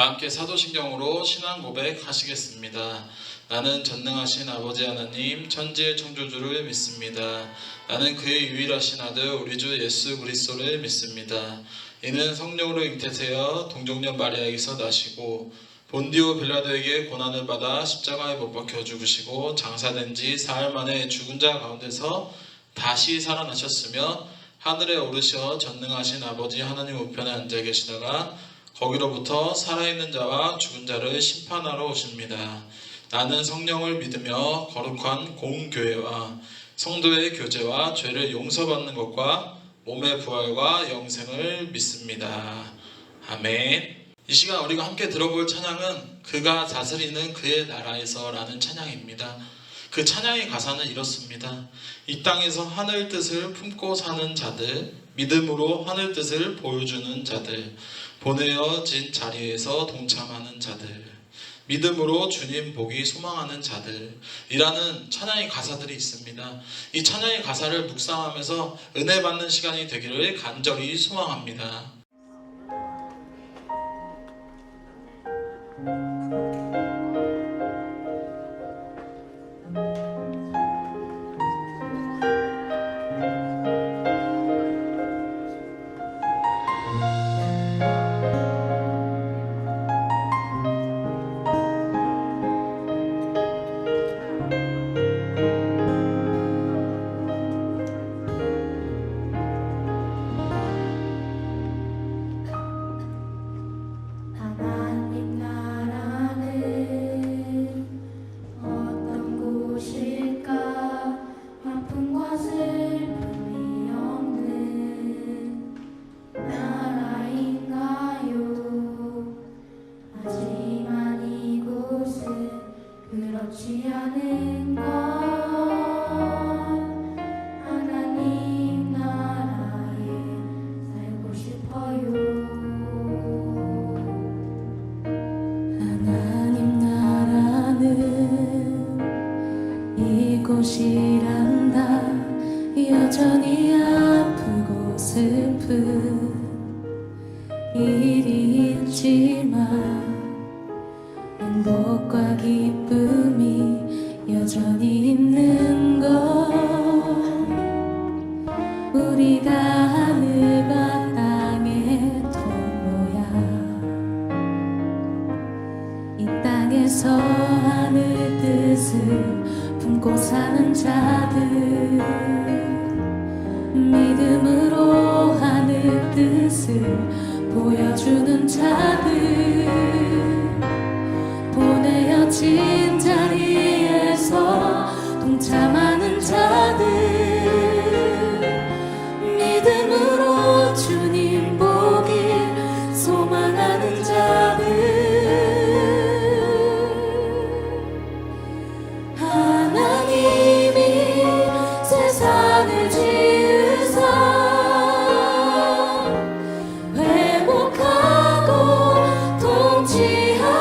다 함께 사도신경으로 신앙 고백하시겠습니다. 나는 전능하신 아버지 하나님 천지의 창조주를 믿습니다. 나는 그의 유일하신 아들 우리 주 예수 그리스도를 믿습니다. 이는 성령으로 잉태되어 동정녀 마리아에게서 나시고 본디오 빌라도에게 고난을 받아 십자가에 못 박혀 죽으시고 장사된 지 사흘 만에 죽은 자 가운데서 다시 살아나셨으며 하늘에 오르셔 전능하신 아버지 하나님 우편에 앉아 계시다가 거기로부터 살아있는 자와 죽은 자를 심판하러 오십니다. 나는 성령을 믿으며 거룩한 공교회와 성도의 교제와 죄를 용서받는 것과 몸의 부활과 영생을 믿습니다. 아멘. 이 시간 우리가 함께 들어볼 찬양은 그가 다스리는 그의 나라에서 라는 찬양입니다. 그 찬양의 가사는 이렇습니다. 이 땅에서 하늘 뜻을 품고 사는 자들, 믿음으로 하늘 뜻을 보여주는 자들, 보내어진 자리에서 동참하는 자들, 믿음으로 주님 보기 소망하는 자들이라는 찬양의 가사들이 있습니다. 이 찬양의 가사를 묵상하면서 은혜 받는 시간이 되기를 간절히 소망합니다. 그렇지 않은 것 하나님 나라에 살고 싶어요. 하나님 나라는 이곳이란다. 여전히 아프고 슬픈 일이 있지만 행복과 기쁨이 여전히 있는 것. 우리가 하늘과 땅의 통로야. 이 땅에서 하늘 뜻을 품고 사는 자들, 믿음으로 하늘 뜻을 보여주는 자들, 보내어진 자리에서 동참하는 자들, 믿음으로 주님 보길 소망하는 자들, 하나님이 세상을 지으사 회복하고 통치하시네.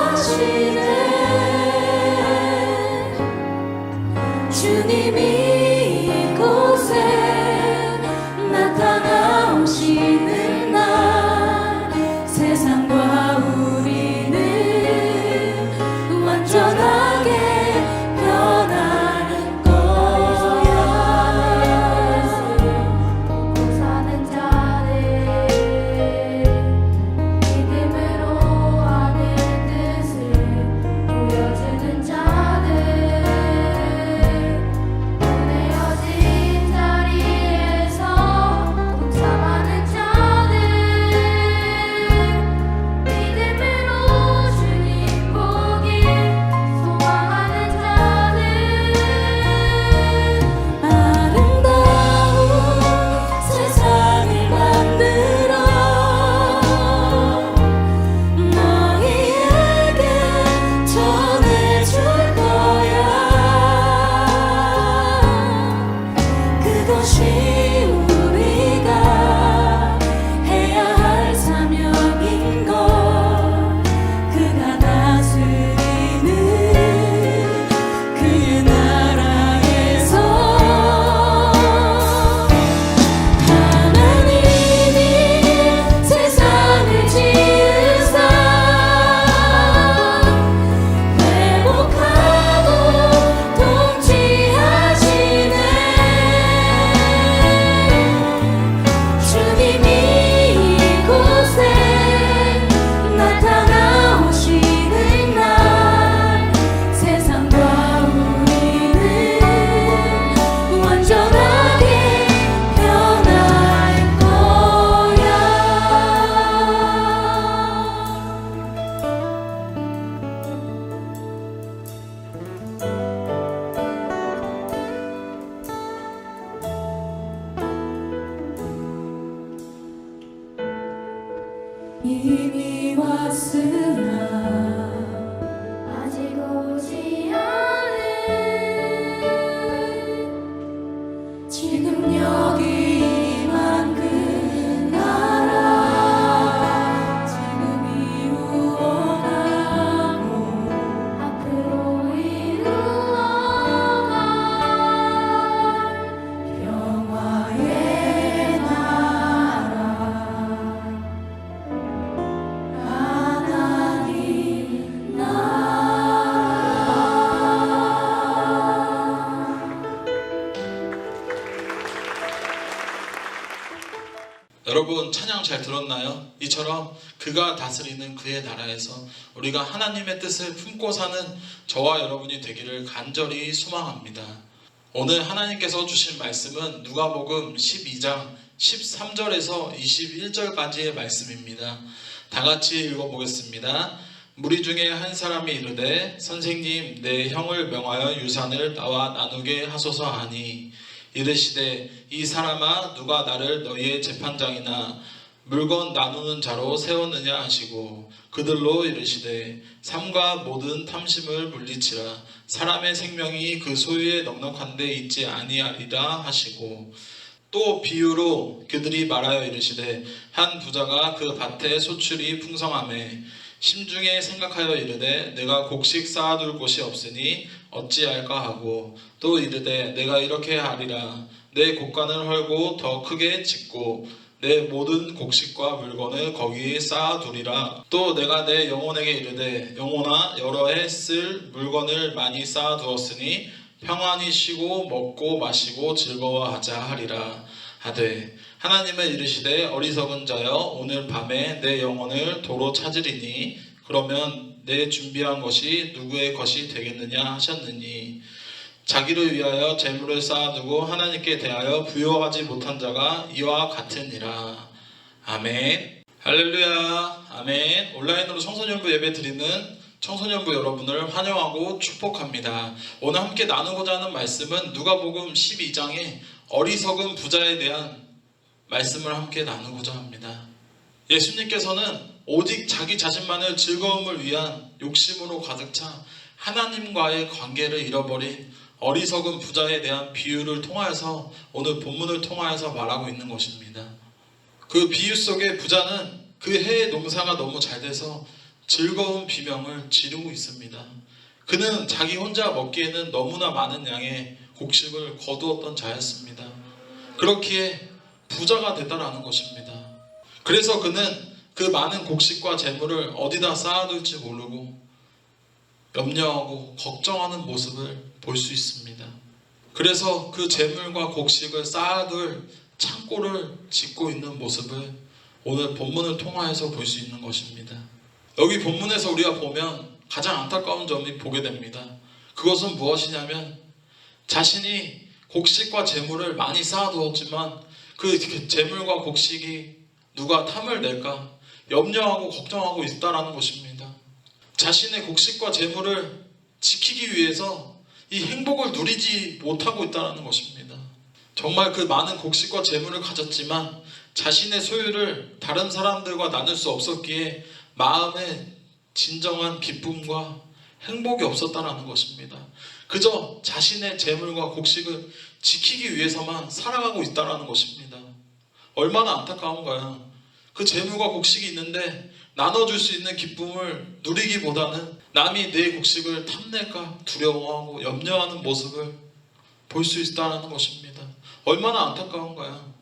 이미 왔으나 아직 오지 않은 지금 여기 임한 그 나라 지금 이루어가고 앞으로 이루어갈 평화의 나라 하나님 여러분 찬양 잘 들었나요? 이처럼 그가 다스리는 그의 나라에서 우리가 하나님의 뜻을 품고 사는 저와 여러분이 되기를 간절히 소망합니다. 오늘 하나님께서 주신 말씀은 누가복음 12장 13절에서 21절까지의 말씀입니다. 다 같이 읽어보겠습니다. 무리 중에 한 사람이 이르되 선생님 내 형을 명하여 유산을 나와 나누게 하소서 하니 이르시되 이 사람아 누가 나를 너희의 재판장이나 물건 나누는 자로 세웠느냐 하시고 그들로 이르시되 삼가 모든 탐심을 물리치라 사람의 생명이 그 소유에 넉넉한 데 있지 아니하리라 하시고 또 비유로 그들이 말하여 이르시되 한 부자가 그 밭에 소출이 풍성하매 심중에 생각하여 이르되 내가 곡식 쌓아둘 곳이 없으니 어찌할까 하고 또 이르되 내가 이렇게 하리라 내 곡간을 헐고 더 크게 짓고 내 모든 곡식과 물건을 거기에 쌓아두리라. 또 내가 내 영혼에게 이르되 영혼아 여러 해 쓸 물건을 많이 쌓아두었으니 평안히 쉬고 먹고 마시고 즐거워하자 하리라 하되 하나님은 이르시되 어리석은 자여 오늘 밤에 내 영혼을 도로 찾으리니 그러면 내 준비한 것이 누구의 것이 되겠느냐 하셨느니 자기를 위하여 재물을 쌓아두고 하나님께 대하여 부여하지 못한 자가 이와 같으니라. 아멘. 할렐루야. 아멘. 온라인으로 청소년부 예배 드리는 청소년부 여러분을 환영하고 축복합니다. 오늘 함께 나누고자 하는 말씀은 누가복음 12장의 어리석은 부자에 대한 말씀을 함께 나누고자 합니다. 예수님께서는 오직 자기 자신만의 즐거움을 위한 욕심으로 가득 차 하나님과의 관계를 잃어버린 어리석은 부자에 대한 비유를 통하여서 오늘 본문을 통하여서 말하고 있는 것입니다. 그 비유 속에 부자는 그 해의 농사가 너무 잘 돼서 즐거운 비명을 지르고 있습니다. 그는 자기 혼자 먹기에는 너무나 많은 양의 곡식을 거두었던 자였습니다. 그렇기에 부자가 됐다라는 것입니다. 그래서 그는 그 많은 곡식과 재물을 어디다 쌓아둘지 모르고 염려하고 걱정하는 모습을 볼 수 있습니다. 그래서 그 재물과 곡식을 쌓아둘 창고를 짓고 있는 모습을 오늘 본문을 통하여서 볼 수 있는 것입니다. 여기 본문에서 우리가 보면 가장 안타까운 점이 보게 됩니다. 그것은 무엇이냐면 자신이 곡식과 재물을 많이 쌓아두었지만 그 재물과 곡식이 누가 탐을 낼까 염려하고 걱정하고 있다라는 것입니다. 자신의 곡식과 재물을 지키기 위해서 이 행복을 누리지 못하고 있다는 것입니다. 정말 그 많은 곡식과 재물을 가졌지만 자신의 소유를 다른 사람들과 나눌 수 없었기에 마음에 진정한 기쁨과 행복이 없었다는 것입니다. 그저 자신의 재물과 곡식을 지키기 위해서만 살아가고 있다는 것입니다. 얼마나 안타까운가요? 그 재물과 곡식이 있는데 나눠줄 수 있는 기쁨을 누리기보다는 남이 내 곡식을 탐낼까 두려워하고 염려하는 모습을 볼 수 있다는 것입니다. 얼마나 안타까운가요?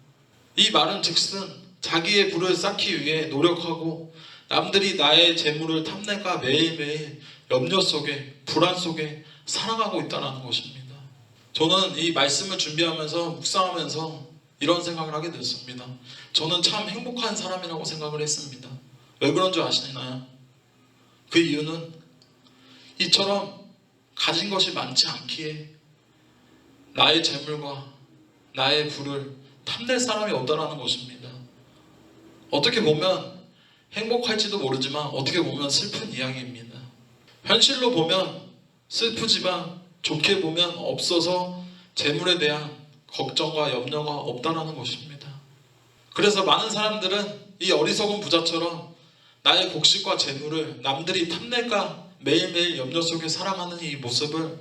이 말은 즉슨 자기의 부를 쌓기 위해 노력하고 남들이 나의 재물을 탐낼까 매일매일 염려 속에 불안 속에 살아가고 있다는 것입니다. 저는 이 말씀을 준비하면서 묵상하면서 이런 생각을 하게 됐습니다. 저는 참 행복한 사람이라고 생각을 했습니다. 왜 그런 줄 아시나요? 그 이유는 이처럼 가진 것이 많지 않기에 나의 재물과 나의 부를 탐낼 사람이 없다라는 것입니다. 어떻게 보면 행복할지도 모르지만 어떻게 보면 슬픈 이야기입니다. 현실로 보면 슬프지만 좋게 보면 없어서 재물에 대한 걱정과 염려가 없다라는 것입니다. 그래서 많은 사람들은 이 어리석은 부자처럼 나의 곡식과 재물을 남들이 탐낼까 매일매일 염려 속에 살아가는 이 모습을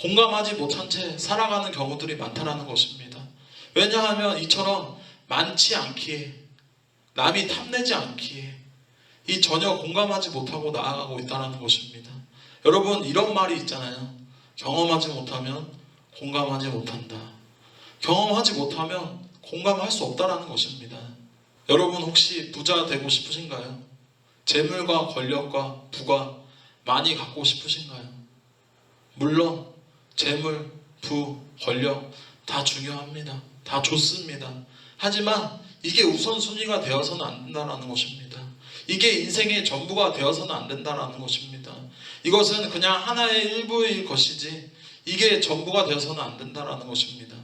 공감하지 못한 채 살아가는 경우들이 많다는 것입니다. 왜냐하면 이처럼 많지 않기에, 남이 탐내지 않기에 이 전혀 공감하지 못하고 나아가고 있다는 것입니다. 여러분, 이런 말이 있잖아요. 경험하지 못하면 공감하지 못한다. 경험하지 못하면 공감할 수 없다는 것입니다. 여러분, 혹시 부자 되고 싶으신가요? 재물과 권력과 부가 많이 갖고 싶으신가요? 물론 재물, 부, 권력 다 중요합니다. 다 좋습니다. 하지만 이게 우선순위가 되어서는 안 된다는 것입니다. 이게 인생의 전부가 되어서는 안 된다는 것입니다. 이것은 그냥 하나의 일부일 것이지 이게 전부가 되어서는 안 된다는 것입니다.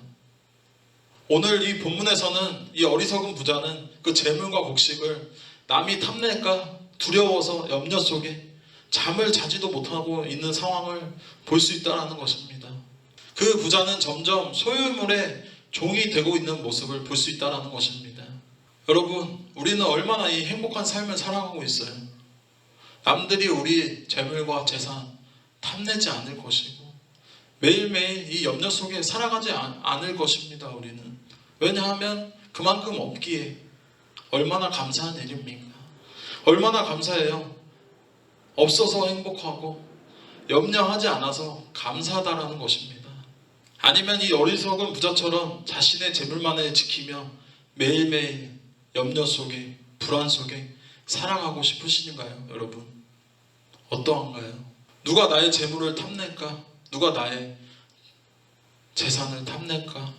오늘 이 본문에서는 이 어리석은 부자는 그 재물과 곡식을 남이 탐낼까 두려워서 염려 속에 잠을 자지도 못하고 있는 상황을 볼 수 있다는 것입니다. 그 부자는 점점 소유물의 종이 되고 있는 모습을 볼 수 있다는 것입니다. 여러분, 우리는 얼마나 이 행복한 삶을 살아가고 있어요. 남들이 우리 재물과 재산 탐내지 않을 것이고 매일매일 이 염려 속에 살아가지 않을 것입니다. 우리는. 왜냐하면 그만큼 없기에 얼마나 감사한 일입니까? 얼마나 감사해요. 없어서 행복하고 염려하지 않아서 감사하다라는 것입니다. 아니면 이 어리석은 부자처럼 자신의 재물만을 지키며 매일매일 염려 속에 불안 속에 살아가고 싶으신가요, 여러분? 어떠한가요? 누가 나의 재물을 탐낼까? 누가 나의 재산을 탐낼까?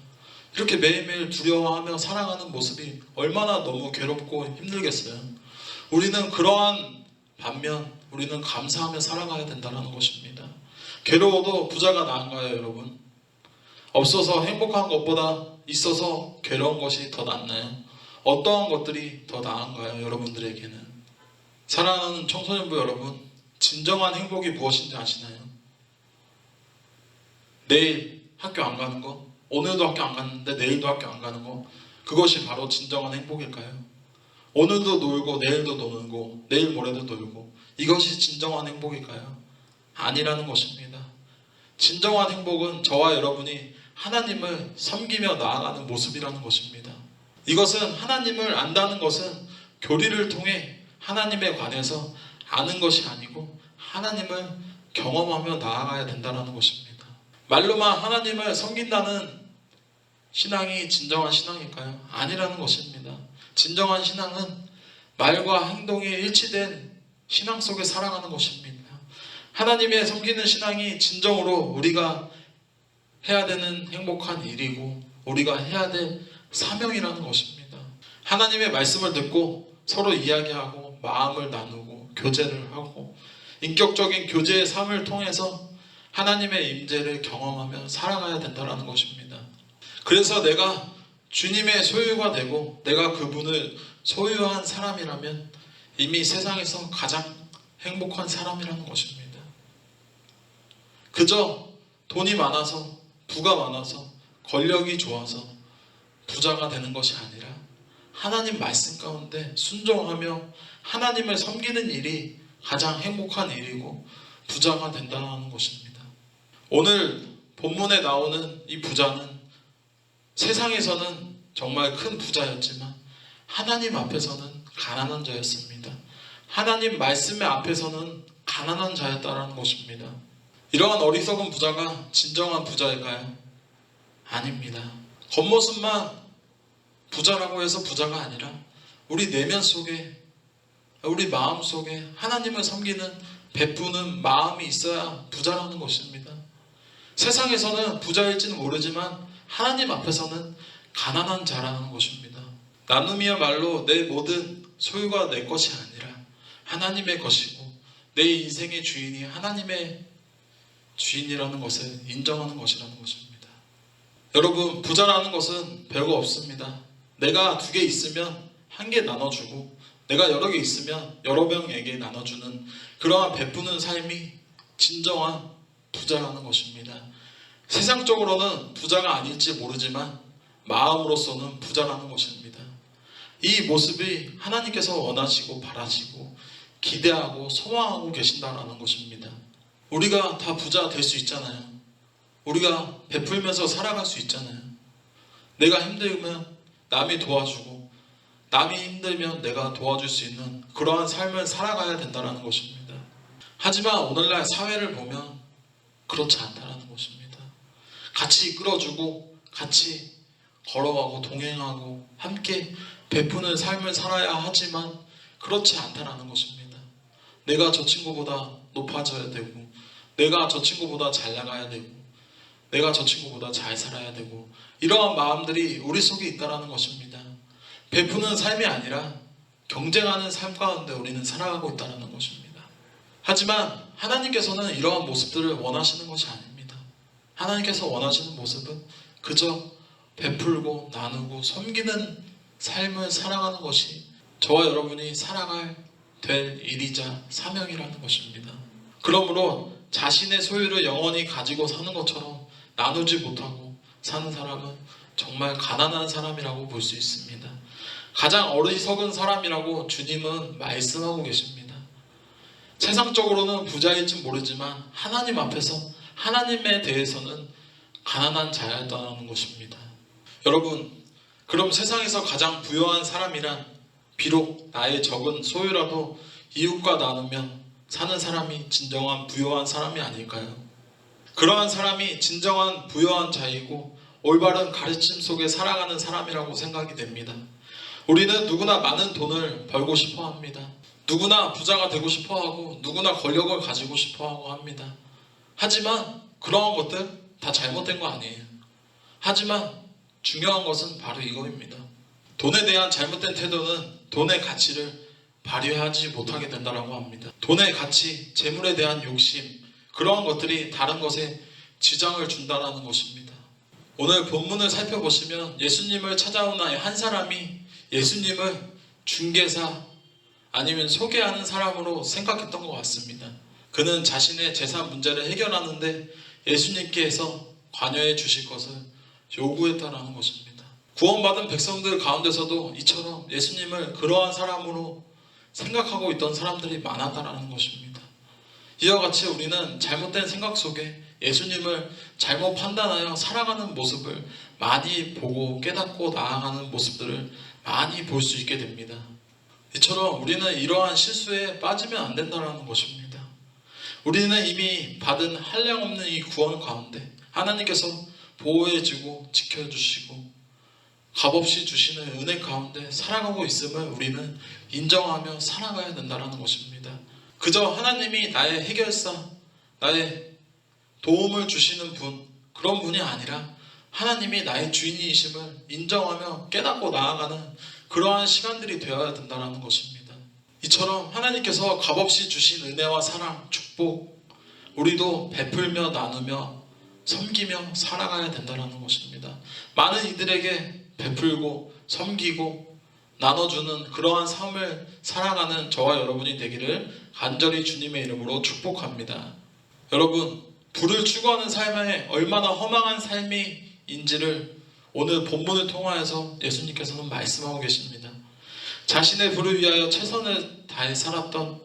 이렇게 매일매일 두려워하며 살아가는 모습이 얼마나 너무 괴롭고 힘들겠어요. 우리는 그러한 반면 우리는 감사하며 살아가야 된다는 것입니다. 괴로워도 부자가 나은가요, 여러분? 없어서 행복한 것보다 있어서 괴로운 것이 더 낫나요? 어떠한 것들이 더 나은가요, 여러분들에게는? 사랑하는 청소년부 여러분, 진정한 행복이 무엇인지 아시나요? 내일 학교 안 가는 거, 오늘도 학교 안 갔는데 내일도 학교 안 가는 거, 그것이 바로 진정한 행복일까요? 오늘도 놀고 내일도 놀고 내일 모레도 놀고, 이것이 진정한 행복일까요? 아니라는 것입니다. 진정한 행복은 저와 여러분이 하나님을 섬기며 나아가는 모습이라는 것입니다. 이것은 하나님을 안다는 것은 교리를 통해 하나님에 관해서 아는 것이 아니고 하나님을 경험하며 나아가야 된다는 것입니다. 말로만 하나님을 섬긴다는 신앙이 진정한 신앙일까요? 아니라는 것입니다. 진정한 신앙은 말과 행동이 일치된 신앙 속에 살아가는 것입니다. 하나님의 섬기는 신앙이 진정으로 우리가 해야 되는 행복한 일이고 우리가 해야 될 사명이라는 것입니다. 하나님의 말씀을 듣고 서로 이야기하고 마음을 나누고 교제를 하고 인격적인 교제의 삶을 통해서 하나님의 임재를 경험하며 살아가야 된다는 것입니다. 그래서 내가 주님의 소유가 되고 내가 그분을 소유한 사람이라면 이미 세상에서 가장 행복한 사람이라는 것입니다. 그저 돈이 많아서 부가 많아서 권력이 좋아서 부자가 되는 것이 아니라 하나님 말씀 가운데 순종하며 하나님을 섬기는 일이 가장 행복한 일이고 부자가 된다는 것입니다. 오늘 본문에 나오는 이 부자는 세상에서는 정말 큰 부자였지만 하나님 앞에서는 가난한 자였습니다. 하나님 말씀의 앞에서는 가난한 자였다는 것입니다. 이러한 어리석은 부자가 진정한 부자일까요? 아닙니다. 겉모습만 부자라고 해서 부자가 아니라 우리 내면 속에, 우리 마음 속에 하나님을 섬기는 베푸는 마음이 있어야 부자라는 것입니다. 세상에서는 부자일지는 모르지만 하나님 앞에서는 가난한 자라는 것입니다. 나눔이야말로 내 모든 소유가 내 것이 아니라 하나님의 것이고 내 인생의 주인이 하나님의 주인이라는 것을 인정하는 것이라는 것입니다. 여러분, 부자라는 것은 별거 없습니다. 내가 2개 있으면 1개 나눠주고 내가 여러 개 있으면 여러 명에게 나눠주는 그러한 베푸는 삶이 진정한 부자라는 것입니다. 세상적으로는 부자가 아닐지 모르지만 마음으로서는 부자라는 것입니다. 이 모습이 하나님께서 원하시고 바라시고 기대하고 소망하고 계신다라는 것입니다. 우리가 다 부자 될 수 있잖아요. 우리가 베풀면서 살아갈 수 있잖아요. 내가 힘들면 남이 도와주고 남이 힘들면 내가 도와줄 수 있는 그러한 삶을 살아가야 된다는 것입니다. 하지만 오늘날 사회를 보면 그렇지 않다는 것입니다. 같이 이끌어주고 같이 걸어가고 동행하고 함께 베푸는 삶을 살아야 하지만 그렇지 않다는 것입니다. 내가 저 친구보다 높아져야 되고 내가 저 친구보다 잘 나가야 되고 내가 저 친구보다 잘 살아야 되고 이러한 마음들이 우리 속에 있다는 것입니다. 베푸는 삶이 아니라 경쟁하는 삶 가운데 우리는 살아가고 있다는 것입니다. 하지만 하나님께서는 이러한 모습들을 원하시는 것이 아닙니다. 하나님께서 원하시는 모습은 그저 베풀고 나누고 섬기는 삶을 살아가는 것이 저와 여러분이 살아갈 될 일이자 사명이라는 것입니다. 그러므로 자신의 소유를 영원히 가지고 사는 것처럼 나누지 못하고 사는 사람은 정말 가난한 사람이라고 볼 수 있습니다. 가장 어리석은 사람이라고 주님은 말씀하고 계십니다. 세상적으로는 부자일지 모르지만 하나님 앞에서 하나님에 대해서는 가난한 자였다는 것입니다. 여러분, 그럼 세상에서 가장 부유한 사람이란 비록 나의 적은 소유라도 이웃과 나누면 사는 사람이 진정한 부유한 사람이 아닐까요? 그러한 사람이 진정한 부유한 자이고 올바른 가르침 속에 살아가는 사람이라고 생각이 됩니다. 우리는 누구나 많은 돈을 벌고 싶어 합니다. 누구나 부자가 되고 싶어 하고 누구나 권력을 가지고 싶어 하고 합니다. 하지만 그러한 것들 다 잘못된 거 아니에요. 하지만 중요한 것은 바로 이거입니다. 돈에 대한 잘못된 태도는 돈의 가치를 발휘하지 못하게 된다고 합니다. 돈의 가치, 재물에 대한 욕심, 그러한 것들이 다른 것에 지장을 준다는 것입니다. 오늘 본문을 살펴보시면 예수님을 찾아온 한 사람이 예수님을 중개사 아니면 소개하는 사람으로 생각했던 것 같습니다. 그는 자신의 재산 문제를 해결하는데 예수님께서 관여해 주실 것을 요구했다는 것입니다. 구원받은 백성들 가운데서도 이처럼 예수님을 그러한 사람으로 생각하고 있던 사람들이 많았다는 것입니다. 이와 같이 우리는 잘못된 생각 속에 예수님을 잘못 판단하여 살아가는 모습을 많이 보고 깨닫고 나아가는 모습들을 많이 볼 수 있게 됩니다. 이처럼 우리는 이러한 실수에 빠지면 안 된다는 것입니다. 우리는 이미 받은 한량없는 이 구원 가운데 하나님께서 보호해주고 지켜주시고 값없이 주시는 은혜 가운데 살아가고 있음을 우리는 인정하며 살아가야 된다는 것입니다. 그저 하나님이 나의 해결사, 나의 도움을 주시는 분, 그런 분이 아니라 하나님이 나의 주인이심을 인정하며 깨닫고 나아가는 그러한 시간들이 되어야 된다는 것입니다. 이처럼 하나님께서 값없이 주신 은혜와 사랑, 축복, 우리도 베풀며 나누며 섬기며 살아가야 된다는 것입니다. 많은 이들에게 베풀고 섬기고 나눠주는 그러한 삶을 살아가는 저와 여러분이 되기를 간절히 주님의 이름으로 축복합니다. 여러분, 부를 추구하는 삶에 얼마나 허망한 삶인지를 오늘 본문을 통하여서 예수님께서는 말씀하고 계십니다. 자신의 부를 위하여 최선을 다해 살았던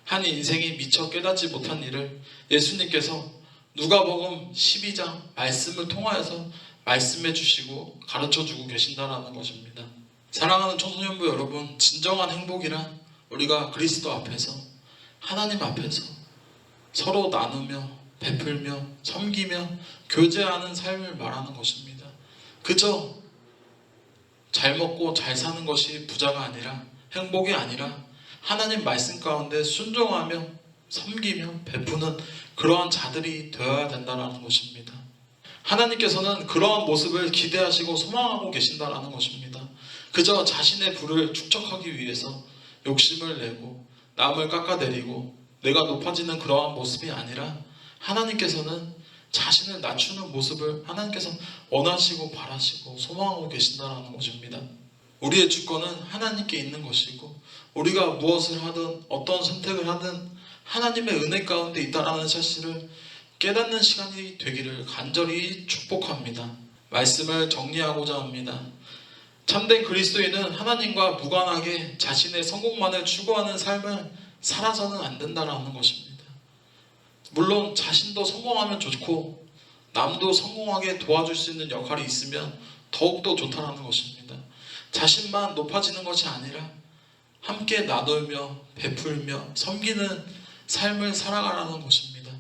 한 인생이 미처 깨닫지 못한 일을 예수님께서 누가복음 12장 말씀을 통하여서 말씀해 주시고 가르쳐 주고 계신다는 것입니다. 사랑하는 청소년부 여러분, 진정한 행복이란 우리가 그리스도 앞에서 하나님 앞에서 서로 나누며 베풀며 섬기며 교제하는 삶을 말하는 것입니다. 그저 잘 먹고 잘 사는 것이 부자가 아니라 행복이 아니라 하나님 말씀 가운데 순종하며 섬기며 베푸는 그러한 자들이 되어야 된다는 것입니다. 하나님께서는 그러한 모습을 기대하시고 소망하고 계신다는 것입니다. 그저 자신의 부를 축적하기 위해서 욕심을 내고 남을 깎아내리고 내가 높아지는 그러한 모습이 아니라 하나님께서는 자신을 낮추는 모습을 하나님께서 원하시고 바라시고 소망하고 계신다는 것입니다. 우리의 주권은 하나님께 있는 것이고 우리가 무엇을 하든 어떤 선택을 하든 하나님의 은혜 가운데 있다는 사실을 깨닫는 시간이 되기를 간절히 축복합니다. 말씀을 정리하고자 합니다. 참된 그리스도인은 하나님과 무관하게 자신의 성공만을 추구하는 삶을 살아서는 안 된다라는 것입니다. 물론 자신도 성공하면 좋고 남도 성공하게 도와줄 수 있는 역할이 있으면 더욱더 좋다라는 것입니다. 자신만 높아지는 것이 아니라 함께 나누며 베풀며 섬기는 삶을 살아가라는 것입니다.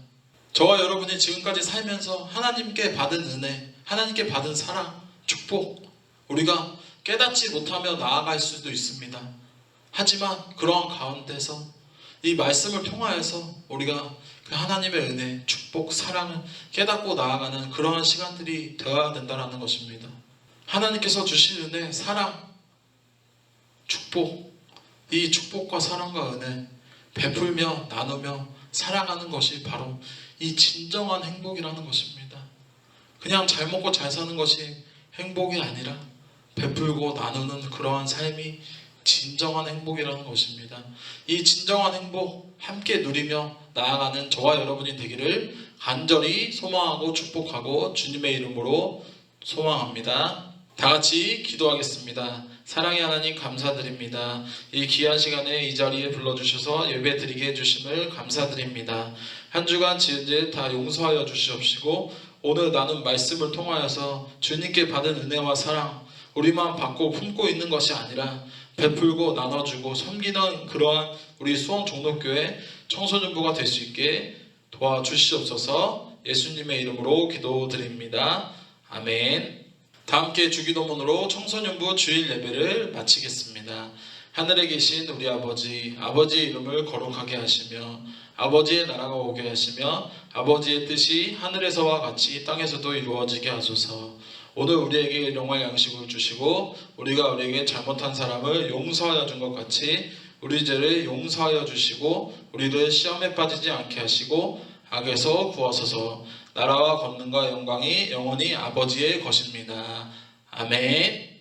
저와 여러분이 지금까지 살면서 하나님께 받은 은혜, 하나님께 받은 사랑, 축복, 우리가 깨닫지 못하며 나아갈 수도 있습니다. 하지만 그러한 가운데서 이 말씀을 통하여서 우리가 그 하나님의 은혜, 축복, 사랑을 깨닫고 나아가는 그러한 시간들이 되어야 된다는 것입니다. 하나님께서 주신 은혜, 사랑, 축복, 이 축복과 사랑과 은혜 베풀며 나누며 살아가는 것이 바로 이 진정한 행복이라는 것입니다. 그냥 잘 먹고 잘 사는 것이 행복이 아니라 베풀고 나누는 그러한 삶이 진정한 행복이라는 것입니다. 이 진정한 행복 함께 누리며 나아가는 저와 여러분이 되기를 간절히 소망하고 축복하고 주님의 이름으로 소망합니다. 다 같이 기도하겠습니다. 사랑의 하나님 감사드립니다. 이 귀한 시간에 이 자리에 불러주셔서 예배드리게 해주심을 감사드립니다. 한 주간 지은 죄 다 용서하여 주시옵시고 오늘 나눈 말씀을 통하여서 주님께 받은 은혜와 사랑 우리만 받고 품고 있는 것이 아니라 베풀고 나눠주고 섬기는 그러한 우리 수원종로교회 청소년부가 될 수 있게 도와주시옵소서. 예수님의 이름으로 기도드립니다. 아멘. 다 함께 주기도문으로 청소년부 주일 예배를 마치겠습니다. 하늘에 계신 우리 아버지, 아버지의 이름을 거룩하게 하시며 아버지의 나라가 오게 하시며 아버지의 뜻이 하늘에서와 같이 땅에서도 이루어지게 하소서. 오늘 우리에게 일용할 양식을 주시고 우리가 우리에게 잘못한 사람을 용서하여 준 것 같이 우리 죄를 용서하여 주시고 우리를 시험에 빠지지 않게 하시고 악에서 구하소서. 나라와 권능과 영광이 영원히 아버지의 것입니다. 아멘.